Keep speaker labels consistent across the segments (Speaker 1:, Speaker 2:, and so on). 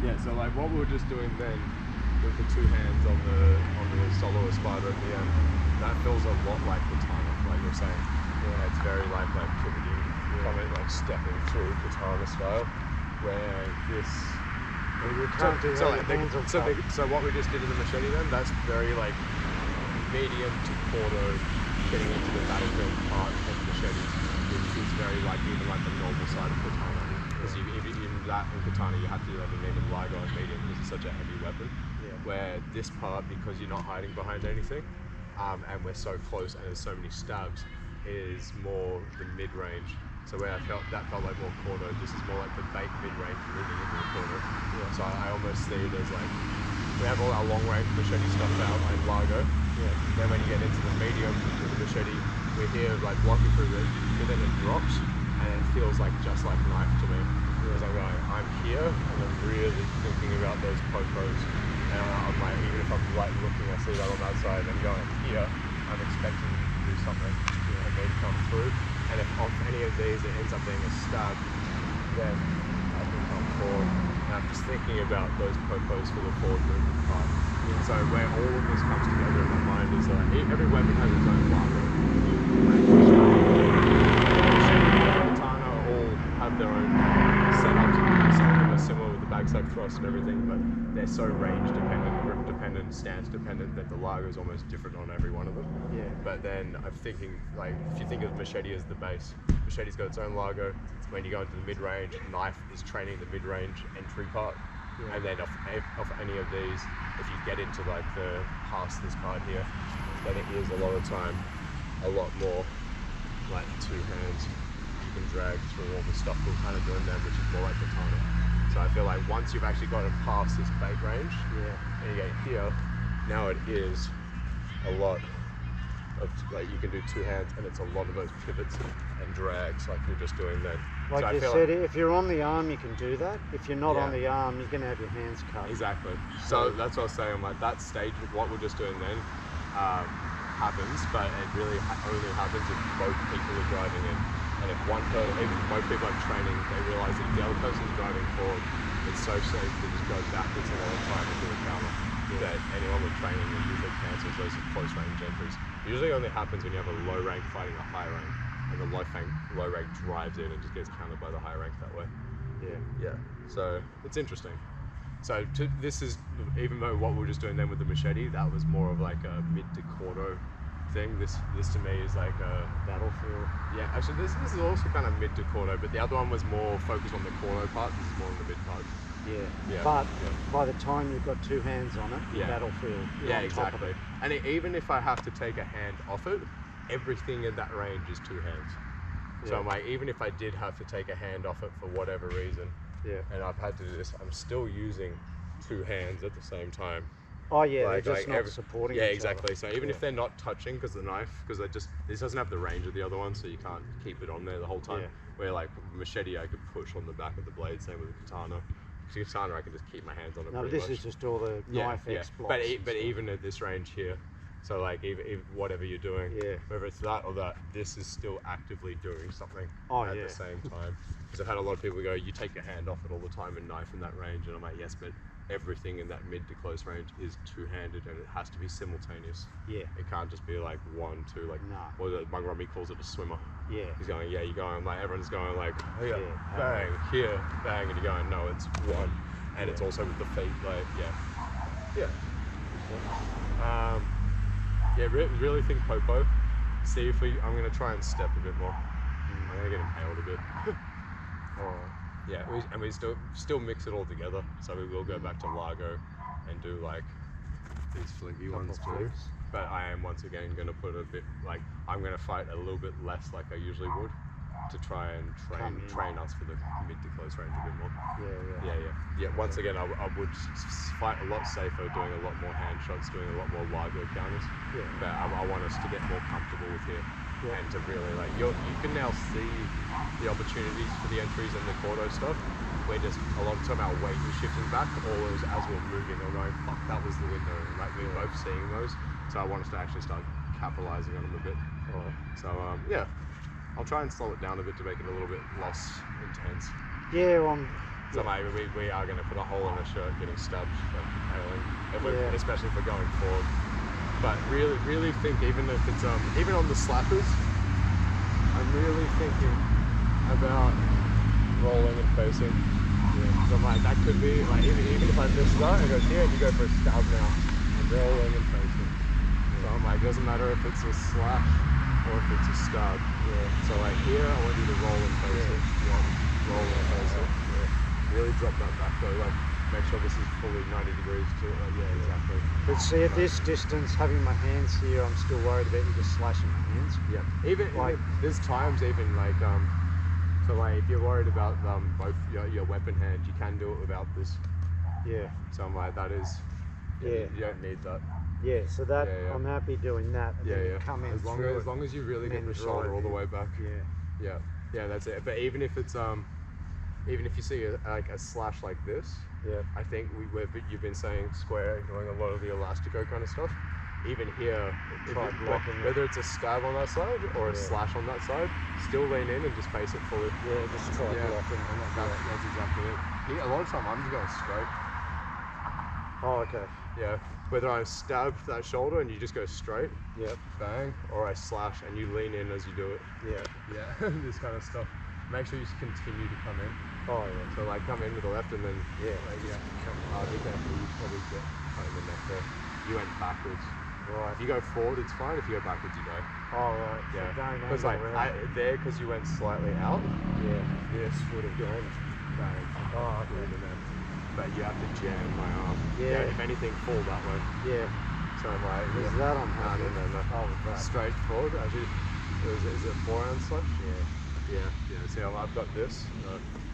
Speaker 1: Yeah, so like what we were just doing then with the two hands on the solo espada at the end, that feels a lot like katana, like you're saying. Yeah, it's very like pivoting, coming like stepping through katana style, where this.
Speaker 2: Well, you can't do that.
Speaker 1: So what we just did in the machete then, that's very like medium to Corto, getting into the battlefield part of the machete, which is very like even like the normal side of katana. Because in katana you have to like name it Ligo and medium because it's such a heavy weapon.
Speaker 2: Yeah.
Speaker 1: Where this part, because you're not hiding behind anything, and we're so close and there's so many stabs, is more the mid-range. So where that felt like more Corto, this is more like the bait mid-range moving into the Corto. Yeah. So I almost see it as like, we have all our long range machete stuff out like Largo.
Speaker 2: Yeah.
Speaker 1: Then when you get into the medium with the machete, we're here like blocking through it, but then it drops and it feels like just like knife to me. Because I'm going, I'm here and I'm really thinking about those popos. And I'm like, even if I'm like looking, I see that on that side, I'm going here, I'm expecting to do something and then come through. And if off any of these it ends up being a stab, then I can come forward. And I'm just thinking about those popos for the forward movement part. Yeah. So where all of this comes together in my mind is like, every weapon has its own marker. Katana all have their own setups, and some of them are similar with the backside thrust and everything, but they're so range dependent, grip dependent, stance dependent that the Largo is almost different on every one of them.
Speaker 2: Yeah.
Speaker 1: But then I'm thinking, like, if you think of machete as the base, machete's got its own Largo. When you go into the mid-range, knife is training the mid-range entry part. Yeah. And then off any of these, if you get into like the past this part here, then it is a lot of time, a lot more like two hands. You can drag through all the stuff we're kind of doing then, which is more like katana. So I feel like once you've actually gotten past this bait range, and you get here, now it is a lot of, like, you can do two hands and it's a lot of those pivots and drags like you're just doing then.
Speaker 2: Like
Speaker 1: so
Speaker 2: you said, if you're on the arm, you can do that. If you're not on the arm, you're going to have your hands cut.
Speaker 1: Exactly. So that's what I was saying, like that stage of what we're just doing then happens, but it really only happens if both people are driving in. And if one person, even both people are training, they realise that if the other person's driving forward, it's so safe to just go backwards a lot of time and do a counter. That anyone with training will usually cancels those close range entries. It usually only happens when you have a low rank fighting a high rank, and the low rank drives in and just gets countered by the high rank that way. Yeah. So it's interesting. So this is, even though what we were just doing then with the machete, that was more of like a mid to Corto thing. This to me is like a
Speaker 2: battlefield.
Speaker 1: Yeah, actually this is also kind of mid to Corto, but the other one was more focused on the Corto part. This is more on the mid part.
Speaker 2: But by the time you've got two hands on it, battlefield.
Speaker 1: Yeah, exactly. And even if I have to take a hand off it, everything in that range is two hands. So I'm like, even if I did have to take a hand off it for whatever reason, and I've had to do this, I'm still using two hands at the same time.
Speaker 2: Oh yeah, they're just not supporting each
Speaker 1: exactly.
Speaker 2: other.
Speaker 1: So even if they're not touching, because the knife, this doesn't have the range of the other one, so you can't keep it on there the whole time. Where like machete, I could push on the back of the blade, same with the katana. Because katana, I can just keep my hands on it pretty much.
Speaker 2: This is just all the knife X blocks.
Speaker 1: But even at this range here, so like even whatever you're doing, whether it's that or that, this is still actively doing something at the same time. Because I've had a lot of people go, you take your hand off it all the time and knife in that range, and I'm like, yes, but everything in that mid to close range is two-handed and it has to be simultaneous. It can't just be like 1, 2, like, or Mungrummy calls it a swimmer. He's going, you're going, like, everyone's going like, bang, here, bang, and you're going, no, it's one. And it's also with the feet, like, really think popo. See if I'm going to try and step a bit more. I'm going to get impaled a bit. And we still mix it all together. So we will go back to Largo and do like these flinky ones too. But I am once again going to put a bit, like, I'm going to fight a little bit less like I usually would to try and train us for the mid to close range a bit more. Once again, I would fight a lot safer, doing a lot more hand shots, doing a lot more Largo counters. But I want us to get more comfortable with here. And to really, like, you can now see the opportunities for the entries and the Corto stuff. We're just, a lot of the time our weight is shifting back, or as we're moving, we're going, fuck, that was the window. And like, we're both seeing those. So I want us to actually start capitalizing on them a bit. So I'll try and slow it down a bit to make it a little bit less intense.
Speaker 2: Yeah,
Speaker 1: So like, we are going to put a hole in a shirt getting stabbed, like hailing, especially if we're going forward. But really think, even if it's even on the slappers, I'm really thinking about rolling and facing. Yeah. So I'm like, that could be like, even if I miss that, I go here and you go for a stab now. I'm rolling and facing. So I'm like, it doesn't matter if it's a slash or if it's a stab. Yeah. So like here, I want you to roll and face it. Yeah. Roll and face it. Yeah. Really drop that back though. Like, make sure this is fully 90 degrees to it. Like, yeah, exactly.
Speaker 2: But see, at this distance, having my hands here, I'm still worried about you just slashing my hands.
Speaker 1: Yeah. Even like, there's times even like so like if you're worried about both your weapon hand, you can do it without this.
Speaker 2: Yeah.
Speaker 1: So I'm like, that is. You don't need that.
Speaker 2: Yeah, so that I'm happy doing that. And then come in
Speaker 1: as long as you really get the shoulder all the way back. Yeah, that's it. But even if it's even if you see like a slash like this, I think you've been saying square, doing a lot of the elastico kind of stuff. Even here, whether it's a stab on that side or a slash on that side, still lean in and just face it fully.
Speaker 2: Yeah, just try blocking.
Speaker 1: That's exactly it. A lot of time I'm just going straight.
Speaker 2: Oh, okay.
Speaker 1: Yeah, whether I stab that shoulder and you just go straight, bang, or I slash and you lean in as you do it. Yeah, this kind of stuff. Make sure you just continue to come in.
Speaker 2: Oh yeah.
Speaker 1: So like come in with the left and then be careful, you probably get cut in the neck there. You went backwards.
Speaker 2: Right.
Speaker 1: If you go forward, it's fine. If you go backwards, you don't.
Speaker 2: Oh right.
Speaker 1: Yeah.
Speaker 2: Because
Speaker 1: like because you went slightly out.
Speaker 2: Yeah.
Speaker 1: This would have gone bang.
Speaker 2: Oh okay.
Speaker 1: But you have to jam my arm.
Speaker 2: Yeah.
Speaker 1: If anything, fall that way.
Speaker 2: Yeah.
Speaker 1: So I'm like,
Speaker 2: is that on?
Speaker 1: No.
Speaker 2: Oh, that.
Speaker 1: Straight forward. Actually, is it forearm slash? Yeah. See, I've got this.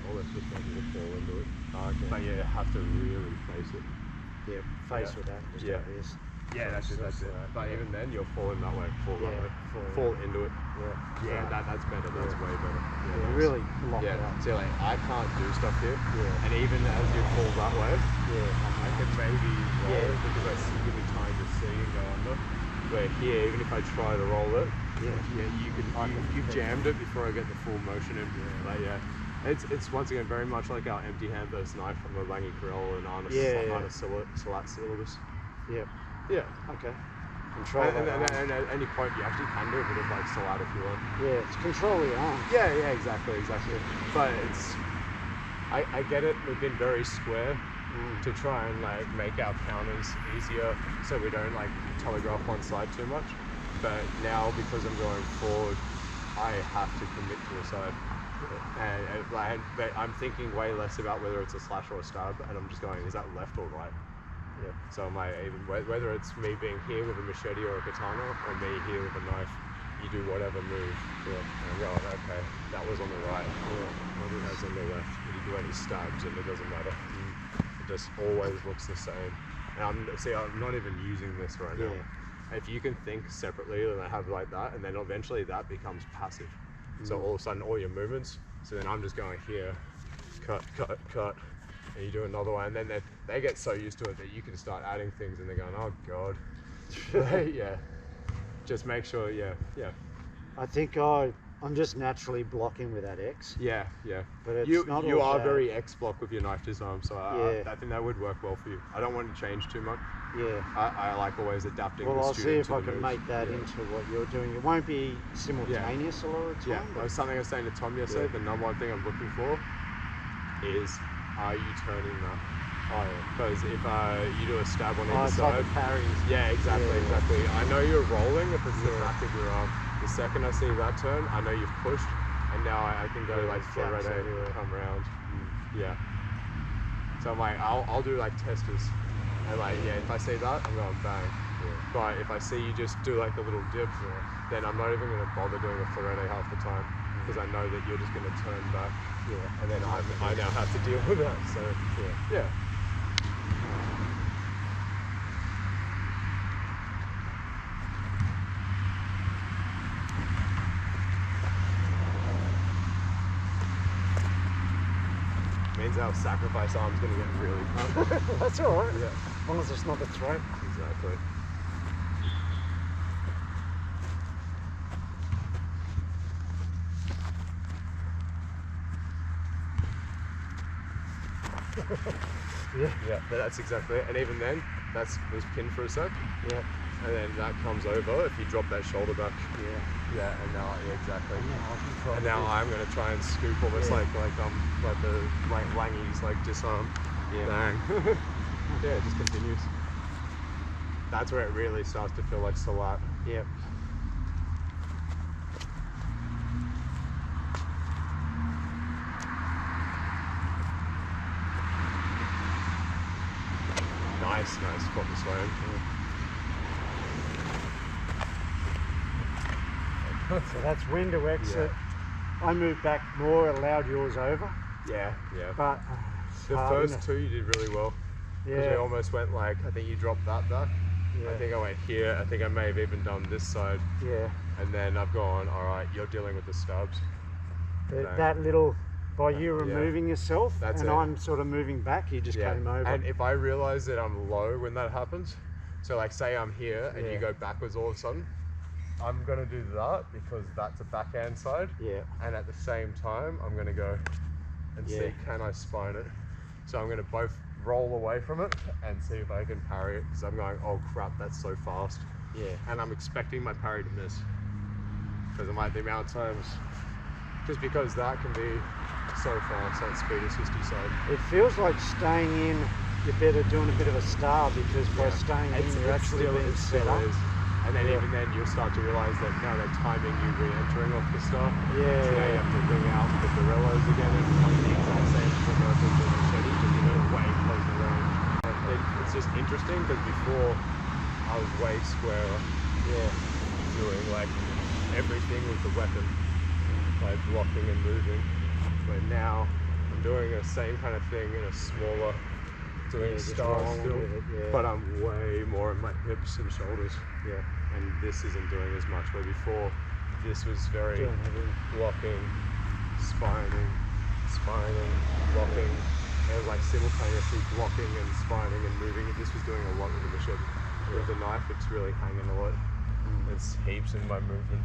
Speaker 1: All this just makes it fall into it.
Speaker 2: Oh, okay.
Speaker 1: But yeah, you have to really face it.
Speaker 2: Yeah, face with that. Just like this.
Speaker 1: Yeah, that's it. But even then, you'll fall in that way. Fall that way. Fall into it. Yeah, that's better. That's way better.
Speaker 2: Yeah, really block it out.
Speaker 1: See, like I can't do stuff here. And even as you fall that way, I could maybe roll it because I give me time to see and go under. Where here, even if I try to roll it, you've jammed it before I get the full motion in. Like, it's once again very much like our empty hand versus knife from the Langi Corral and Arna Salat syllabus. Yeah.
Speaker 2: Okay. Control
Speaker 1: and at any point you actually can do a bit of like Salat if you want.
Speaker 2: Yeah, it's control the arm.
Speaker 1: Yeah, exactly. But I get it. We've been very square to try and like make our counters easier, so we don't like telegraph one side too much. But now because I'm going forward, I have to commit to a side. But I'm thinking way less about whether it's a slash or a stab, and I'm just going, is that left or right? So whether it's me being here with a machete or a katana, or me here with a knife, you do whatever move. And I'm going, okay, that was on the right. That's on the left. If you do any stabs, and it doesn't matter. It just always looks the same. And I'm not even using this right now. If you can think separately and have like that, and then eventually that becomes passive. So all of a sudden, all your movements. So then I'm just going here, cut, and you do another one, and then they get so used to it that you can start adding things, and they're going, oh god. Just make sure.
Speaker 2: I think I'm just naturally blocking with that X.
Speaker 1: Yeah.
Speaker 2: But it's
Speaker 1: you are very X block with your knife disarm, so I think that would work well for you. I don't want to change too much. I like always adapting.
Speaker 2: Well, I'll see if I can
Speaker 1: moves.
Speaker 2: Make that into what you're doing. It won't be simultaneous a lot of the time.
Speaker 1: That was something I was saying to Tom yesterday. The number one thing I'm looking for is, are you turning that? Because if you do a stab on either side,
Speaker 2: like parries.
Speaker 1: Yeah, exactly. I know you're rolling if it's the back of your arm. The second I see that turn, I know you've pushed, and now I can go like Floro, come around. So I'm like, I'll do like testers, and like if I see that, I'm going bang. But if I see you just do like a little dip, then I'm not even going to bother doing a Floro half the time, because I know that you're just going to turn back. And then I now have to deal with that. So means our sacrifice arm's going to get really cut.
Speaker 2: That's all right. As long as it's not the throat.
Speaker 1: Exactly. Yeah, but that's exactly it. And even then, that's was pinned for a sec.
Speaker 2: Yeah.
Speaker 1: And then that comes over if you drop that shoulder back.
Speaker 2: Yeah.
Speaker 1: Yeah, and now, yeah, exactly.
Speaker 2: And
Speaker 1: now I'm gonna try and scoop almost like the Langy's like disarm.
Speaker 2: Yeah.
Speaker 1: Bang. Yeah, it just continues. That's where it really starts to feel like salat.
Speaker 2: Yep.
Speaker 1: Nice, got this way.
Speaker 2: So that's when to exit. I moved back more, allowed yours over.
Speaker 1: Yeah.
Speaker 2: But
Speaker 1: The first two you did really well. Because we almost went like, I think you dropped that back.
Speaker 2: Yeah.
Speaker 1: I think I went here. I think I may have even done this side.
Speaker 2: Yeah.
Speaker 1: And then I've gone, all right, you're dealing with the stubs.
Speaker 2: That little, by you removing yourself,
Speaker 1: That's
Speaker 2: and
Speaker 1: it.
Speaker 2: I'm sort of moving back, you just came over.
Speaker 1: And if I realize that I'm low when that happens, so like say I'm here and you go backwards all of a sudden, I'm gonna do that because that's a backhand side.
Speaker 2: Yeah.
Speaker 1: And at the same time, I'm gonna go and see, can I spine it? So I'm gonna both roll away from it and see if I can parry it, because I'm going, oh crap, that's so fast.
Speaker 2: Yeah.
Speaker 1: And I'm expecting my parry to miss. Because the amount of times, just because that can be so fast, that speed assisty side.
Speaker 2: It feels like staying in, you're better doing a bit of a star, because by staying in, you're actually being set up.
Speaker 1: And then even then you'll start to realise that now they're timing you re-entering off the start.
Speaker 2: Yeah.
Speaker 1: So now you have to bring out the Gorillas again and become the exact same converse as the machete, because you're going to way closer range. And it's just interesting because before I was way squarer.
Speaker 2: Yeah.
Speaker 1: Doing like everything with the weapon, like blocking and moving. But now I'm doing the same kind of thing in a smaller, doing style still, but I'm way more in my hips and shoulders.
Speaker 2: Yeah.
Speaker 1: And this isn't doing as much, where before this was very blocking, spining, blocking, and like simultaneously blocking and spining and moving. This was doing a lot with the machete. With the knife, it's really hanging a lot. It's heaps in my movement.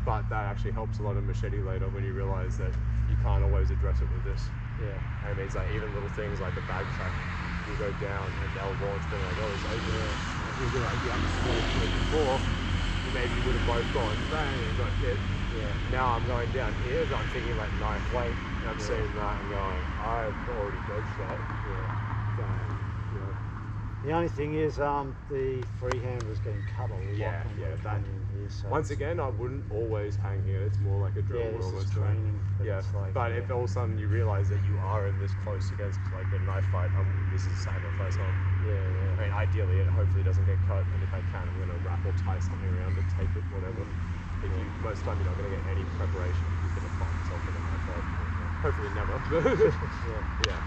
Speaker 1: But that actually helps a lot in machete later when you realise that you can't always address it with this.
Speaker 2: Yeah.
Speaker 1: And it means like even little things like a bag track will go down and they'll launch, being like, oh, it's open there. And you'll be like, yeah, I'm just before. Maybe you would have both gone bang and got hit.
Speaker 2: Yeah.
Speaker 1: Now I'm going down here, but I'm thinking like knife weight. And I'm seeing that and going, I've already dodged that.
Speaker 2: Yeah.
Speaker 1: Bang.
Speaker 2: The only thing is, the freehand was getting cut a lot.
Speaker 1: Yeah.
Speaker 2: That in here, so
Speaker 1: once again, I wouldn't always hang here. It's more like a drill.
Speaker 2: Yeah, this
Speaker 1: almost
Speaker 2: is training.
Speaker 1: But if all of a sudden you realise that you are in this close against like a knife fight, this is sacrifice on.
Speaker 2: Yeah.
Speaker 1: I mean, ideally, it hopefully doesn't get cut, and if I can, I'm going to wrap or tie something around it, tape it, whatever. Most of the time, you're not going to get any preparation. You're going to find yourself in a knife fight. Hopefully, never. Yeah.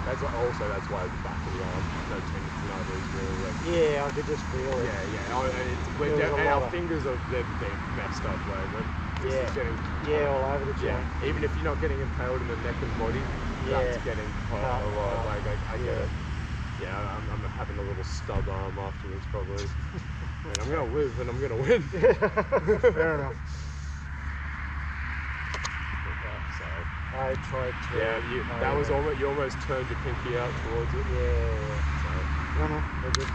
Speaker 1: That's why the back of the arm, no tendon neither is really like.
Speaker 2: Yeah, I could just feel it.
Speaker 1: Yeah. And our fingers are they're messed up, like this is getting
Speaker 2: all over the joint.
Speaker 1: Yeah. Even if you're not getting impaled in the neck and body, that's getting cut a lot. Like I get it. Yeah, I'm having a little stub arm afterwards probably. And I'm gonna live and I'm gonna win.
Speaker 2: Fair enough. I tried to.
Speaker 1: Yeah, you almost turned your pinky out towards it.
Speaker 2: Yeah. No, we're good.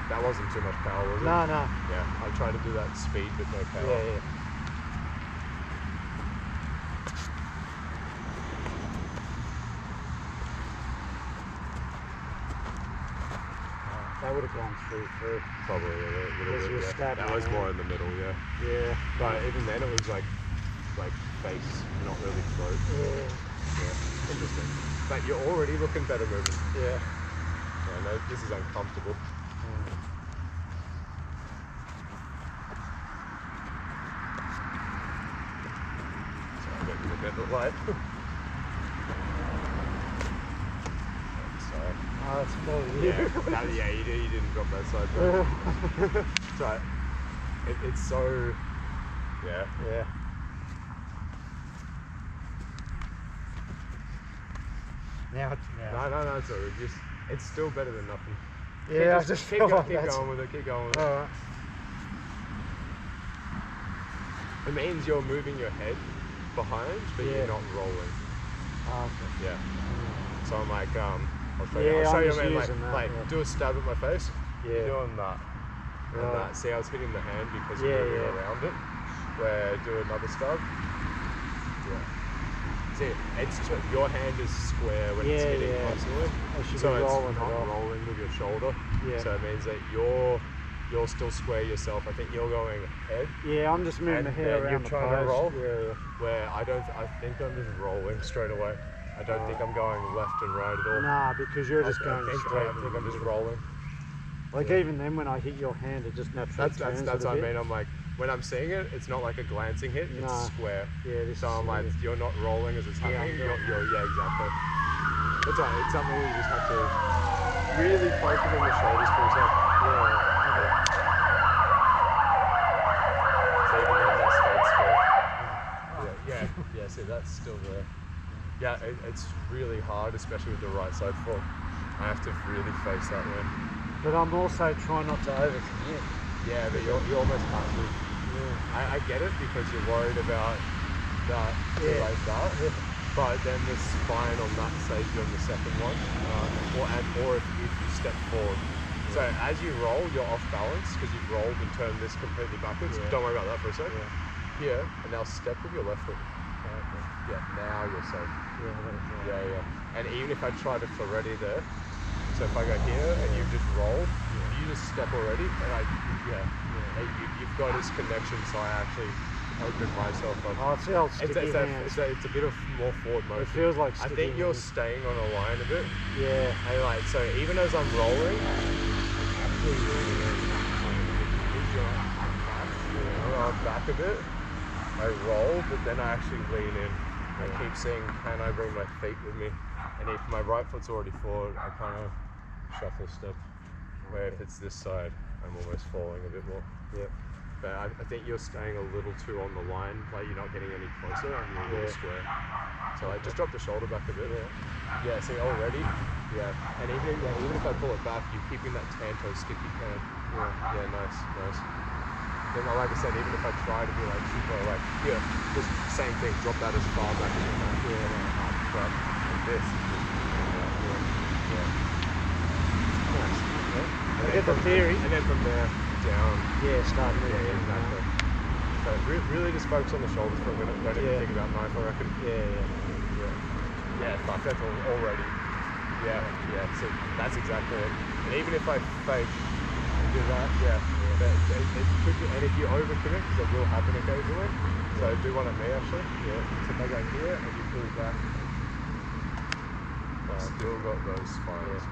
Speaker 1: That wasn't too much power, was it?
Speaker 2: No.
Speaker 1: Yeah, I tried to do that speed but no power.
Speaker 2: Yeah. That would have gone through.
Speaker 1: Probably a little bit. Yeah. That was more in the middle,
Speaker 2: Yeah.
Speaker 1: But even then, it was like face, not really throat.
Speaker 2: Yeah.
Speaker 1: Interesting. But you're already looking better moving.
Speaker 2: Yeah.
Speaker 1: No, this is uncomfortable. So I'm getting a bit of light. Sorry.
Speaker 2: Oh, it's probably you.
Speaker 1: You didn't drop that side. Though. It's right. It's so. Yeah.
Speaker 2: No,
Speaker 1: it's all good. It's still better than nothing.
Speaker 2: Yeah,
Speaker 1: keep going with it.
Speaker 2: All right.
Speaker 1: It means you're moving your head behind, but you're not rolling.
Speaker 2: Okay.
Speaker 1: Yeah. So I'm like, I'll show
Speaker 2: Yeah,
Speaker 1: you. I'll show
Speaker 2: I'm
Speaker 1: you,
Speaker 2: just
Speaker 1: man.
Speaker 2: using that,
Speaker 1: Like,
Speaker 2: yeah.
Speaker 1: do a stab at my face.
Speaker 2: Yeah.
Speaker 1: You're doing that. And
Speaker 2: Right.
Speaker 1: that. See, I was hitting the hand because
Speaker 2: Yeah,
Speaker 1: you're moving
Speaker 2: yeah.
Speaker 1: around it. Where do another stab. Yeah. See, it's your hand is square when it's
Speaker 2: Yeah,
Speaker 1: hitting
Speaker 2: yeah.
Speaker 1: constantly.
Speaker 2: I should
Speaker 1: So
Speaker 2: be
Speaker 1: it's
Speaker 2: rolling it
Speaker 1: not
Speaker 2: off.
Speaker 1: rolling with your shoulder.
Speaker 2: Yeah.
Speaker 1: So it means that you're still square yourself. I think you're going ahead.
Speaker 2: Yeah, I'm just moving
Speaker 1: And
Speaker 2: the hair
Speaker 1: then
Speaker 2: around
Speaker 1: you're
Speaker 2: the
Speaker 1: trying to
Speaker 2: post.
Speaker 1: roll?
Speaker 2: Yeah,
Speaker 1: Where I think I'm just rolling straight away. I don't think I'm going left and right at all.
Speaker 2: Nah, because you're just going straight.
Speaker 1: I think I'm just rolling.
Speaker 2: Like
Speaker 1: Yeah.
Speaker 2: even then, when I hit your hand, it just naturally turns
Speaker 1: That's
Speaker 2: it a
Speaker 1: what I
Speaker 2: bit.
Speaker 1: mean. I'm like, when I'm seeing it, it's not like a glancing hit. It's
Speaker 2: Nah.
Speaker 1: square.
Speaker 2: Yeah, this
Speaker 1: So
Speaker 2: is
Speaker 1: I'm like,
Speaker 2: it.
Speaker 1: you're not rolling as it's
Speaker 2: Yeah,
Speaker 1: happening.
Speaker 2: I'm doing
Speaker 1: Yeah, exactly. That's right. It's something you just have to really focus on the shoulders for a sec.
Speaker 2: Yeah. Okay.
Speaker 1: So you can have that straight square. Yeah. See, that's still there. Yeah, it's really hard, especially with the right side foot. I have to really face that way.
Speaker 2: But I'm also trying not to overcommit.
Speaker 1: Yeah, but you almost can't do.
Speaker 2: Yeah.
Speaker 1: I get it because you're worried about that,
Speaker 2: Yeah.
Speaker 1: like that.
Speaker 2: Yeah.
Speaker 1: But then the spine on that saves you on the second one, or if you step forward. So as you roll, you're off balance because you've rolled and turned this completely backwards.
Speaker 2: Yeah.
Speaker 1: Don't worry about that for a sec.
Speaker 2: Yeah.
Speaker 1: Here, and now step with your left foot.
Speaker 2: Okay.
Speaker 1: Yeah, now you're safe.
Speaker 2: Yeah, let it go.
Speaker 1: Yeah. And even if I try to Floreti there, so if I go here and you just roll, you just step already, and you've got this connection, so I actually open myself up.
Speaker 2: Oh, it's the old sticky hands.
Speaker 1: It's a bit of more forward motion.
Speaker 2: It feels like
Speaker 1: I
Speaker 2: sticky
Speaker 1: think you're
Speaker 2: hands.
Speaker 1: staying on a line a bit.
Speaker 2: Yeah.
Speaker 1: And like, so even as I'm rolling, I'm actually leaning in. I'm back a bit. I roll, but then I actually lean in. I keep seeing, can I bring my feet with me? And if my right foot's already forward, I kind of shuffle step. Where if it's this side, I'm almost falling a bit more.
Speaker 2: Yep.
Speaker 1: But I think you're staying a little too on the line, like you're not getting any closer and you're a little square. So I just drop the shoulder back a bit. Yeah, see already? Yeah. And even if I pull it back, you're keeping that tanto sticky hand. Yeah, nice. Then like I said, even if I try to be like super like here, just same thing, drop that as far back as you can. Crap. Like this. Nice.
Speaker 2: I get the theory.
Speaker 1: And then from there down.
Speaker 2: Yeah, start moving.
Speaker 1: Yeah, exactly. So really just focus on the shoulders for a minute. Don't even think about knife, I reckon. Yeah, fuck, that's already. Yeah. So that's exactly it. And even if I fake and do that, but it could be, and if you overcommit, because it will happen occasionally. So do one at me actually. Yeah. So if I go here and you pull back, I've still got those spines.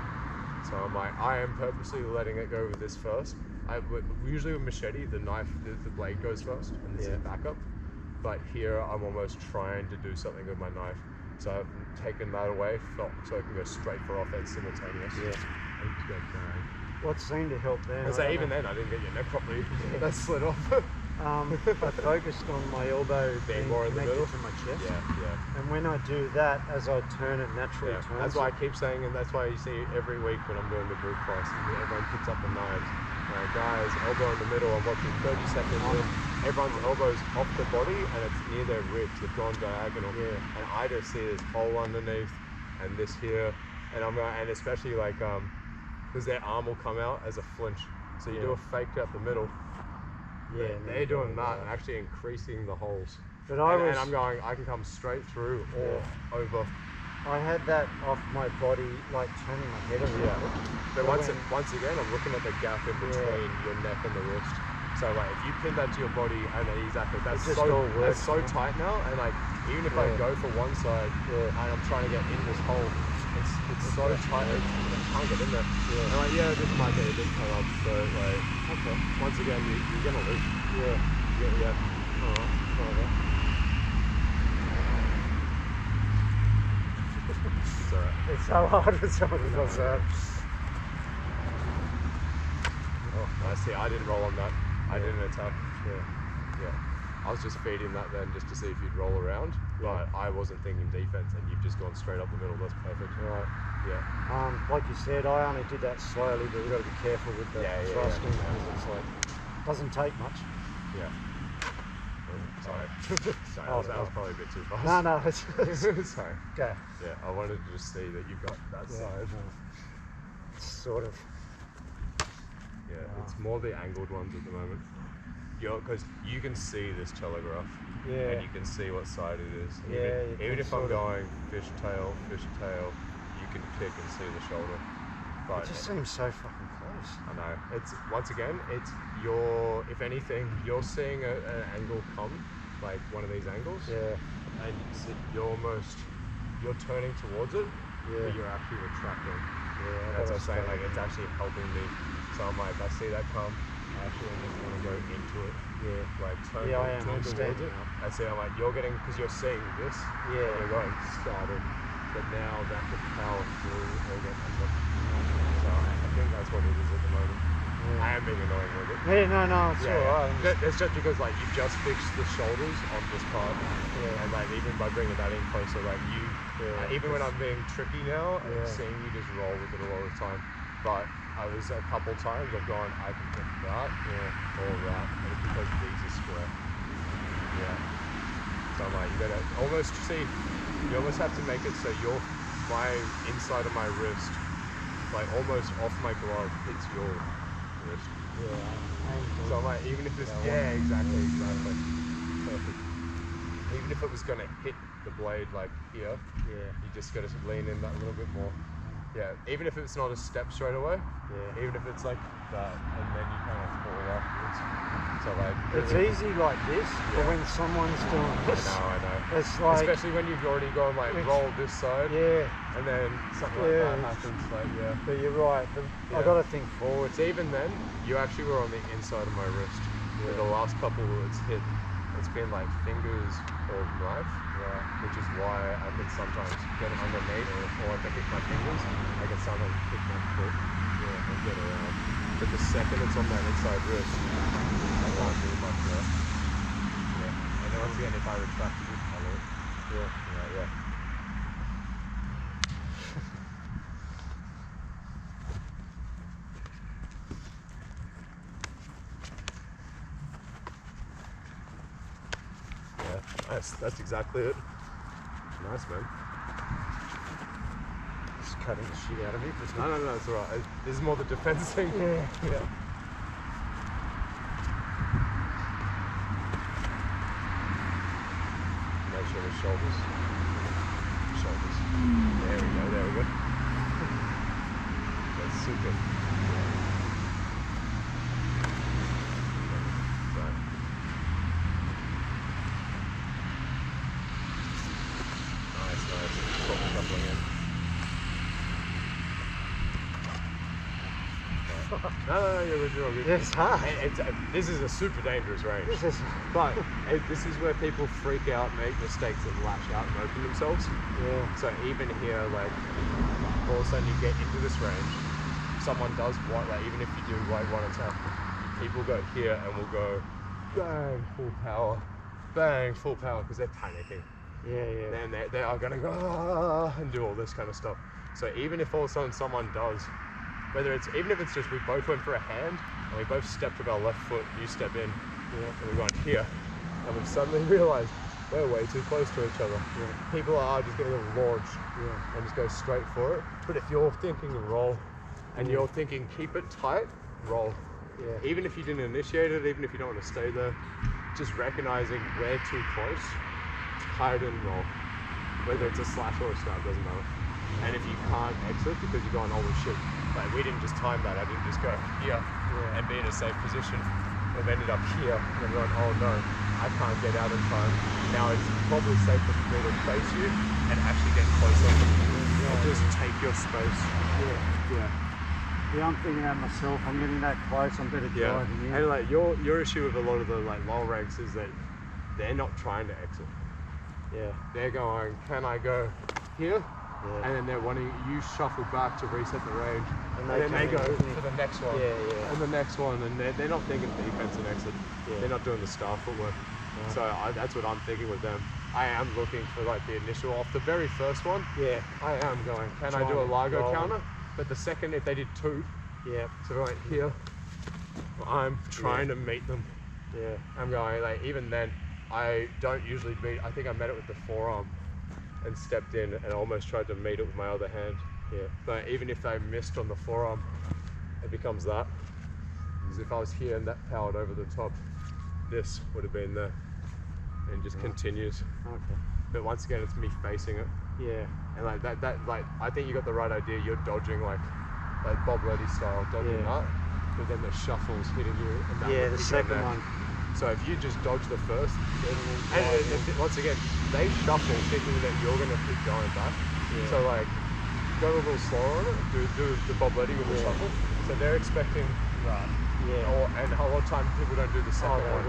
Speaker 1: So I'm like, I am purposely letting it go with this first. Usually with machete, the knife, the blade goes first, and this is backup. But here, I'm almost trying to do something with my knife. So I've taken that away, so I can go straight for offense simultaneous.
Speaker 2: Yeah.
Speaker 1: And to go bang.
Speaker 2: What seemed to help then?
Speaker 1: So even then, I didn't get your neck properly. That slid off.
Speaker 2: I focused on my elbow being
Speaker 1: more in the
Speaker 2: connected
Speaker 1: middle?
Speaker 2: to my chest.
Speaker 1: Yeah.
Speaker 2: And when I do that, as I turn it naturally turns.
Speaker 1: That's why I keep saying, and that's why you see every week when I'm doing the brute class, everyone picks up the knives. Guys, elbow in the middle, I'm watching 30 seconds in. Everyone's elbow's off the body and it's near their ribs, they've gone diagonal. And I just see this hole underneath and this here. And I'm going, and especially like, because their arm will come out as a flinch. So you do a fake up the middle. They're doing that and actually increasing the holes.
Speaker 2: But
Speaker 1: and I'm going, I can come straight through or over.
Speaker 2: I had that off my body, like turning my head around.
Speaker 1: But once again, I'm looking at the gap in between your neck and the wrist. So like, if you pin that to your body, and exactly, that's so tight now. And like, even if I go for one side and I'm trying to get in this hole, it's so tight, I can't get in there. And like, this might get a bit cut up. So like, once again, you're gonna lose. Alright.
Speaker 2: It's so hard with someone who does that.
Speaker 1: Oh, I see. I didn't roll on that. I didn't attack. I was just feeding that then just to see if you'd roll around. But I wasn't thinking defense, and you've just gone straight up the middle. That's perfect.
Speaker 2: Right.
Speaker 1: Yeah.
Speaker 2: Like you said, I only did that slowly, but we've got to be careful with the thrusting because it's like doesn't take much.
Speaker 1: Yeah. Sorry. Sorry, that was probably a bit too fast.
Speaker 2: No, it's
Speaker 1: Sorry.
Speaker 2: go.
Speaker 1: Yeah, I wanted to just see that you've got that side.
Speaker 2: It's sort of.
Speaker 1: Yeah, it's more the angled ones at the moment. Because you can see this telegraph.
Speaker 2: Yeah.
Speaker 1: And you can see what side it is.
Speaker 2: Yeah.
Speaker 1: Even if I'm going fishtail, you can kick and see the shoulder. But
Speaker 2: It just seems so fucking close.
Speaker 1: I know. It's once again, it's your. If anything, you're seeing an angle come, like one of these angles.
Speaker 2: Yeah.
Speaker 1: And you're turning towards it,
Speaker 2: Yeah.
Speaker 1: but you're actually retracting.
Speaker 2: Yeah.
Speaker 1: That's what I'm saying. Like it's actually helping me. So I'm like, I see that come. I actually just want to go into it.
Speaker 2: Yeah.
Speaker 1: Like turn towards it. I see. I'm like, you're getting because you're seeing this.
Speaker 2: Yeah.
Speaker 1: And you're going started, but now that could power through or get under. So I think that's what it is at the moment.
Speaker 2: Yeah.
Speaker 1: I am being annoying with it.
Speaker 2: Yeah, no, it's alright.
Speaker 1: It's just because like you've just fixed the shoulders on this part, and like even by bringing that in closer, like even when I'm being tricky now, I'm seeing you just roll with it a lot of the time. But I was a couple times I've gone, I can get that, or that, and it's because these are square. Yeah. So I'm like, you gotta almost see, you almost have to make it so my inside of my wrist, like almost off my glove, hits your wrist.
Speaker 2: Yeah.
Speaker 1: So I'm like, even if this, exactly. Perfect. Even if it was gonna hit the blade like here, you just gotta lean in that little bit more. Yeah, even if it's not a step straight away, even if it's like that, and then you kind of fall afterwards. So like,
Speaker 2: it's easy like this, but when someone's doing this,
Speaker 1: I know.
Speaker 2: It's like,
Speaker 1: especially when you've already gone like roll this side, and then something like that happens. Like,
Speaker 2: but you're right. I got to think forward.
Speaker 1: So even then, you actually were on the inside of my wrist. With the last couple it's hit, it's been like fingers or knife, which is why I can sometimes get it underneath, or if I kick my fingers, I can sometimes kick my foot and get around. But the second it's on that inside wrist, I can't do much there. And then once again, if I retract it, I lose. Yeah. That's exactly it. Nice, man.
Speaker 2: Just cutting the shit out of me.
Speaker 1: No, it's alright. This is more the defense thing.
Speaker 2: Yeah.
Speaker 1: Make sure the shoulders. There we go. That's super. No, you're good.
Speaker 2: It's hard.
Speaker 1: This is a super dangerous range. But this is where people freak out, make mistakes, and lash out and open themselves.
Speaker 2: Yeah.
Speaker 1: So even here, like, all of a sudden you get into this range, someone does what, like, even if you do like one attack, people go here and will go bang, full power, because they're panicking.
Speaker 2: Yeah.
Speaker 1: Then they are going to go and do all this kind of stuff. So even if all of a sudden someone does, even if it's just we both went for a hand and we both stepped with our left foot, you step in, and we went here, and we've suddenly realized we're way too close to each other. People are just going to launch and just go straight for it. But if you're thinking roll and you're thinking keep it tight, roll. Even if you didn't initiate it, even if you don't want to stay there, just recognizing we're too close, tight and roll. Whether it's a slash or a stab, doesn't matter. And if you can't exit because you're going, holy shit, like we didn't just time that, I didn't just go here and be in a safe position. We've ended up here and we're going, oh no, I can't get out in time. Now it's probably safer for me to face you and actually get closer and just take your space.
Speaker 2: Yeah, I'm thinking that myself. I'm getting that close, I'm better driving in.
Speaker 1: And like your issue with a lot of the like low ranks is that they're not trying to exit. They're going, can I go here? And then they're wanting you shuffle back to reset the range, and then they go to the next one, and the next one, and they're not thinking defense and exit. They're not doing the star footwork. So that's what I'm thinking with them. I am looking for like the initial off the very first one. I am going, can I do a Largo counter? But the second, if they did two, so right here, I'm trying to meet them. I'm going like even then. I don't usually beat. I think I met it with the forearm and stepped in and almost tried to meet it with my other hand.
Speaker 2: Yeah.
Speaker 1: But even if I missed on the forearm, it becomes that. Because if I was here and that powered over the top, this would have been there, and just continues.
Speaker 2: Okay.
Speaker 1: But once again, it's me facing it.
Speaker 2: Yeah.
Speaker 1: And like that, like I think you got the right idea. You're dodging like Bob Letty style, dodging that. But then the shuffle's hitting you. And that
Speaker 2: the second one.
Speaker 1: So if you just dodge the first, and once again, they shuffle thinking that you're going to keep going back. Yeah. So like, go a little slower on it, do the Bob Letty with the shuffle. So they're expecting that. Yeah. And a lot of time people don't do the second one.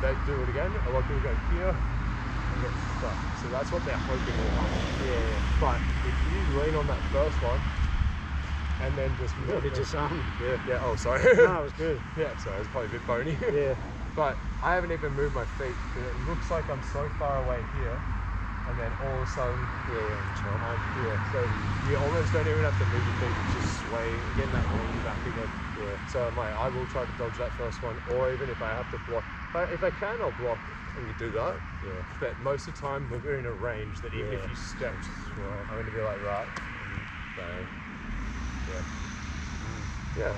Speaker 1: They do it again. A lot of people go here and get stuck. So that's what they're hoping will happen. Yeah. But if you lean on that first one, and then just move
Speaker 2: it.
Speaker 1: Yeah. Oh, sorry.
Speaker 2: No, it was good.
Speaker 1: Yeah. Sorry, it was probably a bit bony.
Speaker 2: Yeah.
Speaker 1: But I haven't even moved my feet. It looks like I'm so far away here, and then all of a sudden, I'm here. So you almost don't even have to move your feet. You just sway, getting that lean back again. Yeah. So I will try to dodge that first one, or even if I have to block. If I can, I'll block and you do that. Yeah. But most of the time, we're in a range that even if you stepped, I'm going to be like right, and bang. Yeah. Yeah.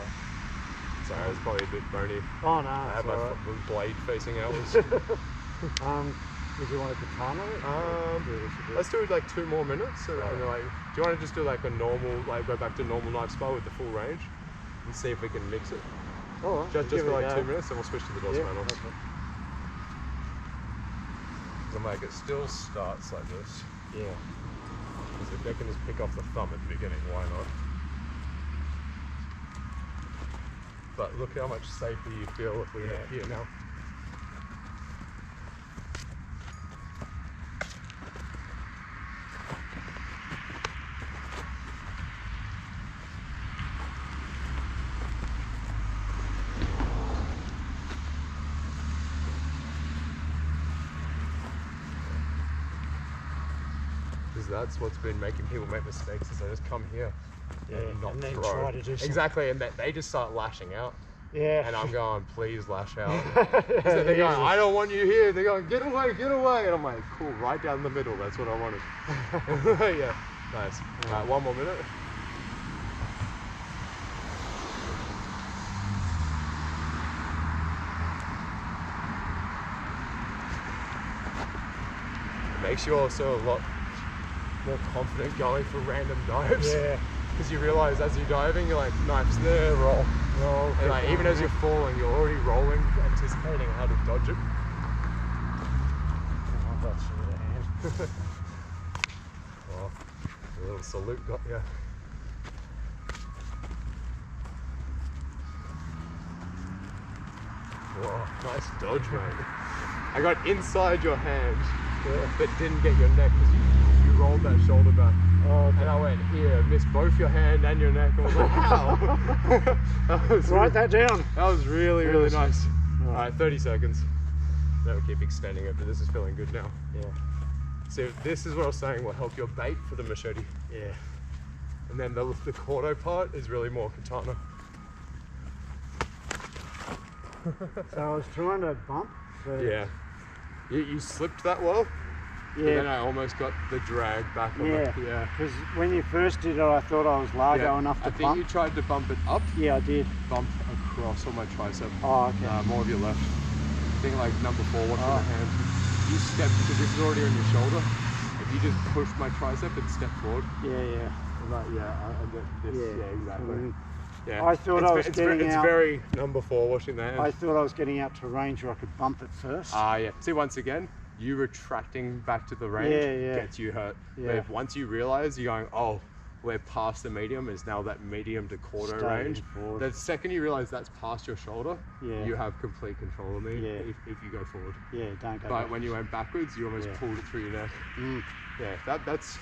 Speaker 1: Sorry, it was probably a bit bony.
Speaker 2: Oh no,
Speaker 1: I had my blade facing outwards.
Speaker 2: Did you want a katana?
Speaker 1: Let's do like 2 more minutes. And then, like, do you want to just do like a normal, like go back to normal knife spar with the full range, and see if we can mix it?
Speaker 2: Oh,
Speaker 1: just for like 2 minutes, and we'll switch to the DOS panels. Okay. Because I'm like, it still starts like this.
Speaker 2: Yeah.
Speaker 1: Because if they can just pick off the thumb at the beginning, why not? But look how much safer you feel if we are here now. Because that's what's been making people make mistakes, is they just come here. And not
Speaker 2: then
Speaker 1: throw.
Speaker 2: try to do something.
Speaker 1: Exactly, and they just start lashing out.
Speaker 2: Yeah.
Speaker 1: And I'm going, please lash out. They're going, I don't want you here. They're going, get away, get away. And I'm like, cool, right down the middle. That's what I wanted. Yeah, nice. All right, 1 more minute. It makes you also a lot more confident going for random dives.
Speaker 2: Yeah.
Speaker 1: Because you realise as you're diving, you're like, knife's there, roll. And like, even as you're falling, you're already rolling, anticipating how to dodge it.
Speaker 2: Oh, that's the hand.
Speaker 1: Oh, a little salute got you. Whoa, nice dodge, mate. I got inside your hand, but didn't get your neck because you rolled that shoulder back. Oh, okay. And I went here, missed both your hand and your neck. I was like, how?
Speaker 2: Write that down.
Speaker 1: That was really, really nice. All right, 30 seconds. Then we'll keep extending it, but this is feeling good now.
Speaker 2: Yeah.
Speaker 1: So this is what I was saying will help your bait for the machete.
Speaker 2: Yeah.
Speaker 1: And then the Corto part is really more katana.
Speaker 2: So I was trying to bump.
Speaker 1: Yeah. You slipped that well. Yeah. But then I almost got the drag back on it. Yeah.
Speaker 2: Because when you first did it, I thought I was largo enough to bump.
Speaker 1: I think you tried to bump it up.
Speaker 2: Yeah, I did.
Speaker 1: Bump across on my tricep.
Speaker 2: Oh, okay.
Speaker 1: More of your left. I think like number 4, watching the hand. You step, because this is already on your shoulder. If you just push my tricep and step forward.
Speaker 2: Yeah.
Speaker 1: Like, exactly. Yeah.
Speaker 2: I thought
Speaker 1: it's very number 4, washing the hand.
Speaker 2: I thought I was getting out to range where I could bump it first.
Speaker 1: Yeah. See, once again, you retracting back to the range gets you hurt. Yeah. But if once you realize you're going, oh, we're past the medium, is now that medium to Corto range. Forward. The second you realize that's past your shoulder, you have complete control of me if you go forward.
Speaker 2: Yeah, don't go
Speaker 1: But
Speaker 2: back.
Speaker 1: when you went backwards, you almost pulled it through your neck. Yeah, that's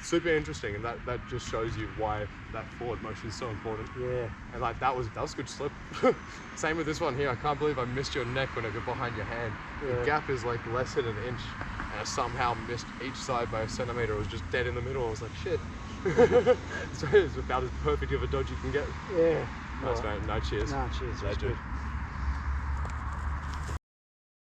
Speaker 1: super interesting, and that just shows you why that forward motion is so important.
Speaker 2: Yeah.
Speaker 1: And like that was good slip. Same with this one here. I can't believe I missed your neck when I got behind your hand. The gap is like less than an inch, and I somehow missed each side by a centimeter. It was just dead in the middle. I was like, shit. So it's about as perfect of a dodge you can get.
Speaker 2: Yeah.
Speaker 1: Nice, mate. No, cheers.
Speaker 2: No, cheers. That's good.